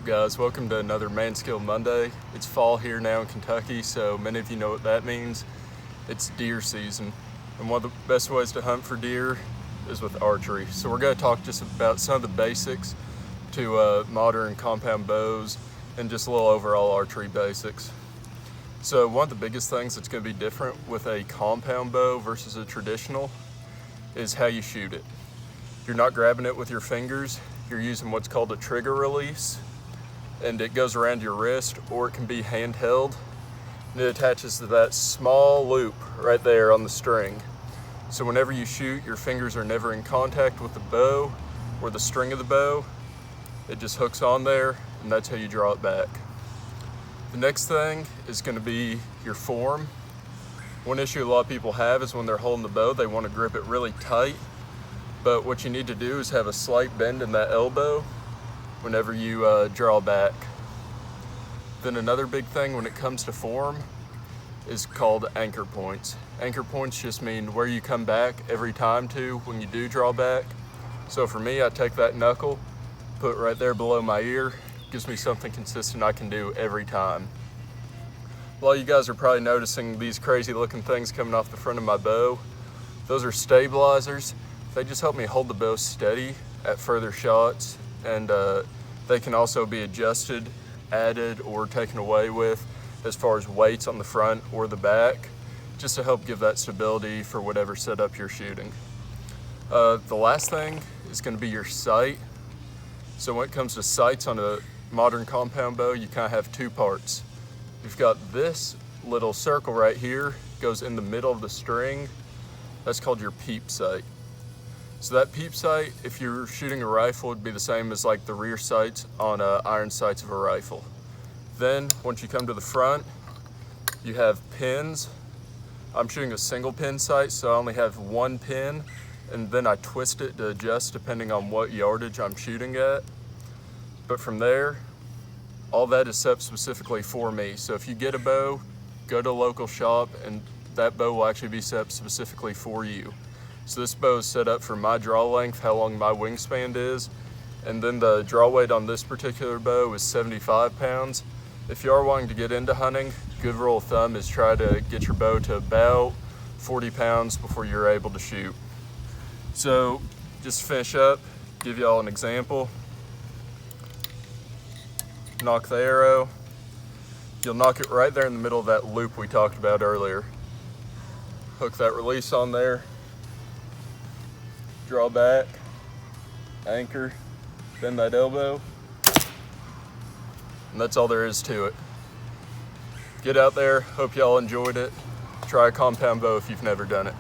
up, guys? Welcome to another Man Skill Monday. It's fall here now in Kentucky, so many of you know what that means. It's deer season, and one of the best ways to hunt for deer is with archery. So we're going to talk just about some of the basics to modern compound bows and just a little overall archery basics. So one of the biggest things that's going to be different with a compound bow versus a traditional is how you shoot it. You're not grabbing it with your fingers. You're using what's called a trigger release, and it goes around your wrist, or it can be handheld, and it attaches to that small loop right there on the string. So whenever you shoot, your fingers are never in contact with the bow or the string of the bow. It just hooks on there, and that's how you draw it back. The next thing is going to be your form. One issue a lot of people have is when they're holding the bow, they want to grip it really tight. But what you need to do is have a slight bend in that elbow whenever you draw back. Then another big thing when it comes to form is called anchor points. Anchor points just mean where you come back every time to when you do draw back. So for me, I take that knuckle, put it right there below my ear, gives me something consistent I can do every time. A lot of you guys are probably noticing these crazy looking things coming off the front of my bow. Those are stabilizers. They just help me hold the bow steady at further shots, and they can also be adjusted, added, or taken away with as far as weights on the front or the back, just to help give that stability for whatever setup you're shooting. The last thing is going to be your sight. So when it comes to sights on a modern compound bow, you kind of have two parts. You've got this little circle right here, goes in the middle of the string. That's called your peep sight. So that peep sight, if you're shooting a rifle, would be the same as like the rear sights on iron sights of a rifle. Then once you come to the front, you have pins. I'm shooting a single pin sight, so I only have one pin, and then I twist it to adjust depending on what yardage I'm shooting at. But from there, all that is set specifically for me. So if you get a bow, go to a local shop, and that bow will actually be set specifically for you. So this bow is set up for my draw length, how long my wingspan is, and then the draw weight on this particular bow is 75 pounds. If you are wanting to get into hunting, good rule of thumb is try to get your bow to about 40 pounds before you're able to shoot. So just to finish up, give y'all an example. Knock the arrow. You'll knock it right there in the middle of that loop we talked about earlier. Hook that release on there. Draw back, anchor, bend that elbow, and that's all there is to it. Get out there, hope y'all enjoyed it. Try a compound bow if you've never done it.